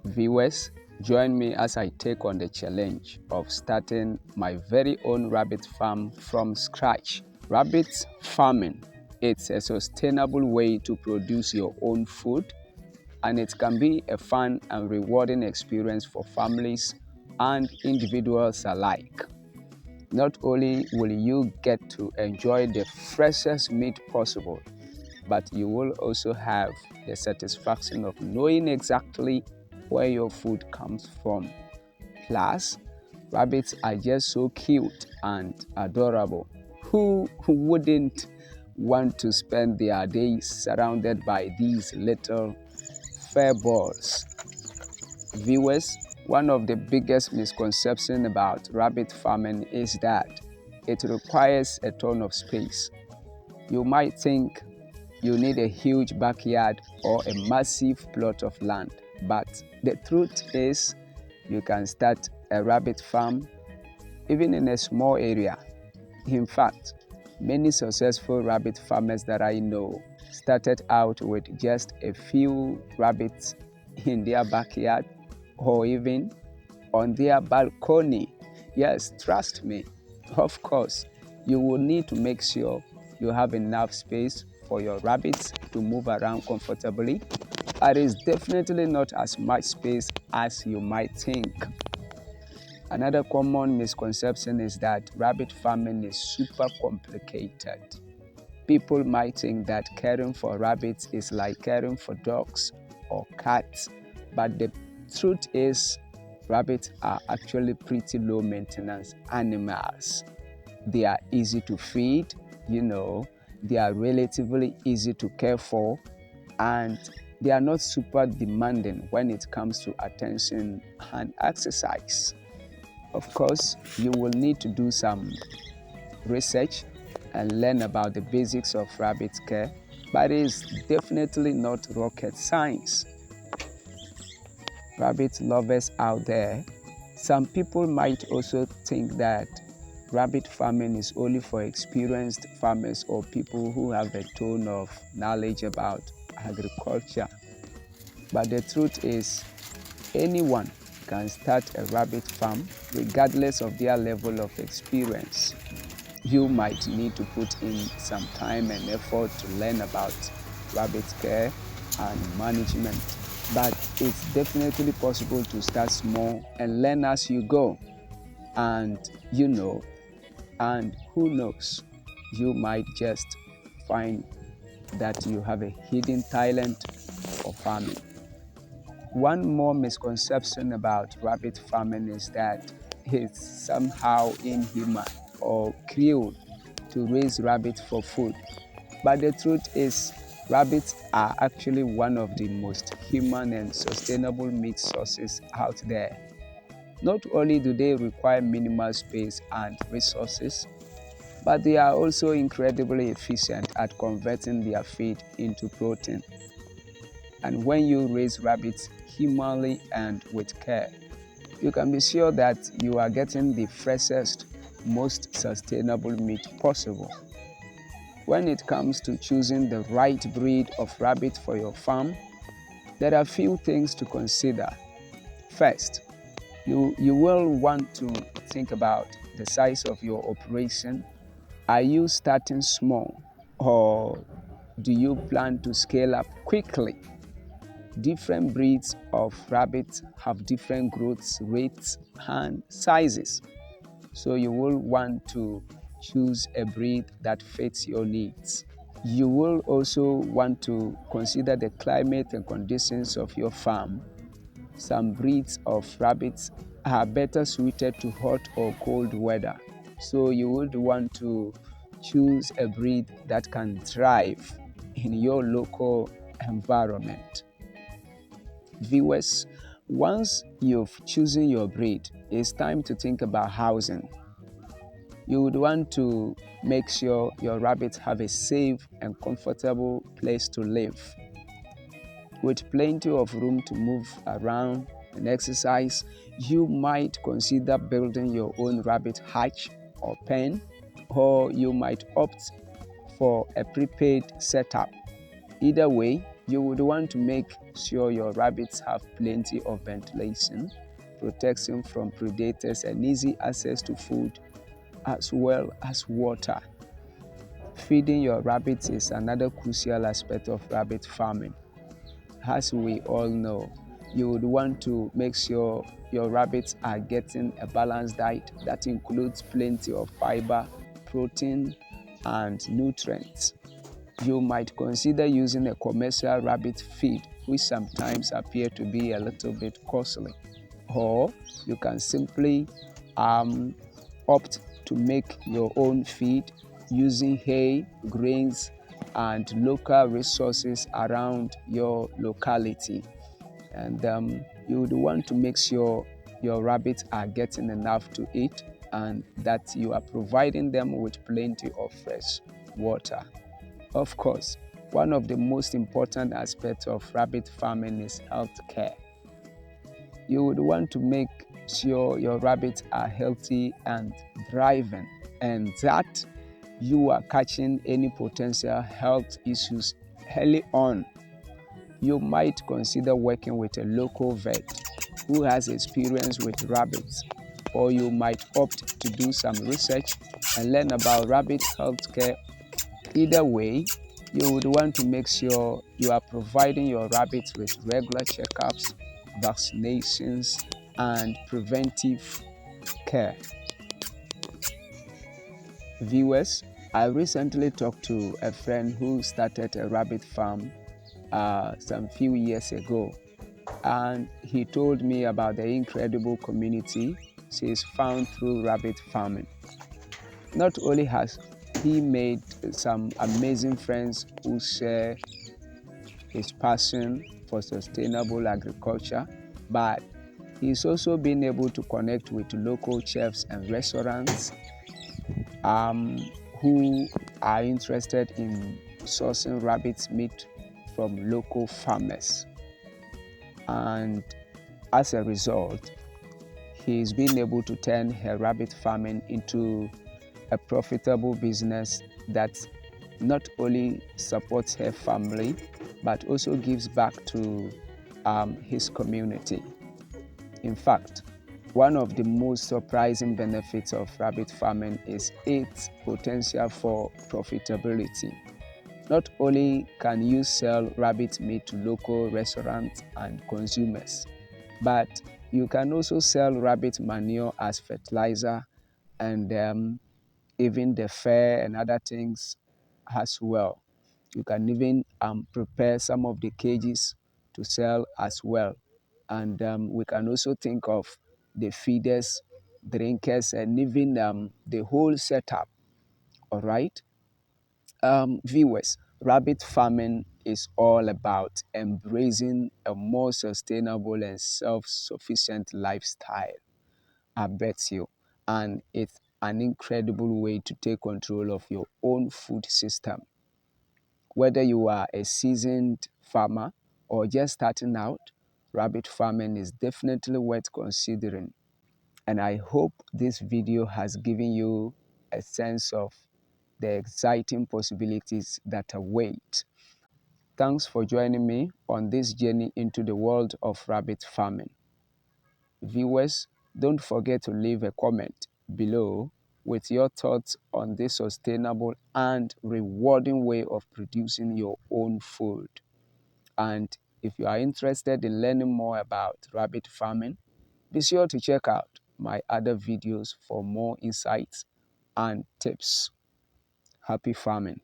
Viewers, join me as I take on the challenge of starting my very own rabbit farm from scratch. Rabbit farming, it's a sustainable way to produce your own food, and it can be a fun and rewarding experience for families and individuals alike. Not only will you get to enjoy the freshest meat possible, but you will also have the satisfaction of knowing exactly where your food comes from. Plus, rabbits are just so cute and adorable. Who wouldn't want to spend their days surrounded by these little fur balls? Viewers, one of the biggest misconceptions about rabbit farming is that it requires a ton of space. You might think you need a huge backyard or a massive plot of land, but the truth is you can start a rabbit farm even in a small area. In fact, many successful rabbit farmers that I know started out with just a few rabbits in their backyard or even on their balcony. Yes, trust me. Of course, you will need to make sure you have enough space for your rabbits to move around comfortably. But it's definitely not as much space as you might think. Another common misconception is that rabbit farming is super complicated. People might think that caring for rabbits is like caring for dogs or cats, but the truth is rabbits are actually pretty low maintenance animals. They are easy to feed, they are relatively easy to care for, and they are not super demanding when it comes to attention and exercise. Of course, you will need to do some research and learn about the basics of rabbit care, but it's definitely not rocket science. Rabbit lovers out there, some people might also think that rabbit farming is only for experienced farmers or people who have a ton of knowledge about agriculture. But the truth is, anyone can start a rabbit farm regardless of their level of experience. You might need to put in some time and effort to learn about rabbit care and management, but it's definitely possible to start small and learn as you go. And who knows, you might just find that you have a hidden talent for farming. One more misconception about rabbit farming is that it's somehow inhuman or cruel to raise rabbits for food. But the truth is, rabbits are actually one of the most human and sustainable meat sources out there. Not only do they require minimal space and resources, but they are also incredibly efficient at converting their feed into protein. And when you raise rabbits humanly and with care, you can be sure that you are getting the freshest, most sustainable meat possible. When it comes to choosing the right breed of rabbit for your farm, there are a few things to consider. First, you will want to think about the size of your operation. Are you starting small, or do you plan to scale up quickly? Different breeds of rabbits have different growth rates and sizes, so you will want to choose a breed that fits your needs. You will also want to consider the climate and conditions of your farm. Some breeds of rabbits are better suited to hot or cold weather, so you would want to choose a breed that can thrive in your local environment. Viewers, once you've chosen your breed, it's time to think about housing. You would want to make sure your rabbits have a safe and comfortable place to live. With plenty of room to move around and exercise, you might consider building your own rabbit hutch or pen, or you might opt for a prepaid setup. Either way, you would want to make sure your rabbits have plenty of ventilation, protection from predators, and easy access to food as well as water. Feeding your rabbits is another crucial aspect of rabbit farming. As we all know, you would want to make sure your rabbits are getting a balanced diet that includes plenty of fiber, protein, and nutrients. You might consider using a commercial rabbit feed, which sometimes appear to be a little bit costly. Or you can simply opt to make your own feed using hay, grains, and local resources around your locality. And you would want to make sure your rabbits are getting enough to eat and that you are providing them with plenty of fresh water. Of course, one of the most important aspects of rabbit farming is health care. You would want to make sure your rabbits are healthy and thriving, and that you are catching any potential health issues early on. You might consider working with a local vet who has experience with rabbits, or you might opt to do some research and learn about rabbit healthcare. Either way, you would want to make sure you are providing your rabbits with regular checkups, vaccinations, and preventive care. Viewers, I recently talked to a friend who started a rabbit farm some few years ago, and he told me about the incredible community she's found through rabbit farming. Not only has he made some amazing friends who share his passion for sustainable agriculture, but he's also been able to connect with local chefs and restaurants who are interested in sourcing rabbit meat from local farmers. And as a result, he's been able to turn her rabbit farming into a profitable business that not only supports her family, but also gives back to his community. In fact, one of the most surprising benefits of rabbit farming is its potential for profitability. Not only can you sell rabbit meat to local restaurants and consumers, but you can also sell rabbit manure as fertilizer and even the fur and other things as well. You can even prepare some of the cages to sell as well. And we can also think of the feeders, drinkers, and even the whole setup. All right. Viewers, rabbit farming is all about embracing a more sustainable and self-sufficient lifestyle. I bet you. And it's an incredible way to take control of your own food system. Whether you are a seasoned farmer or just starting out, rabbit farming is definitely worth considering. And I hope this video has given you a sense of the exciting possibilities that await. Thanks for joining me on this journey into the world of rabbit farming. Viewers, don't forget to leave a comment below with your thoughts on this sustainable and rewarding way of producing your own food. And if you are interested in learning more about rabbit farming, be sure to check out my other videos for more insights and tips. Happy farming.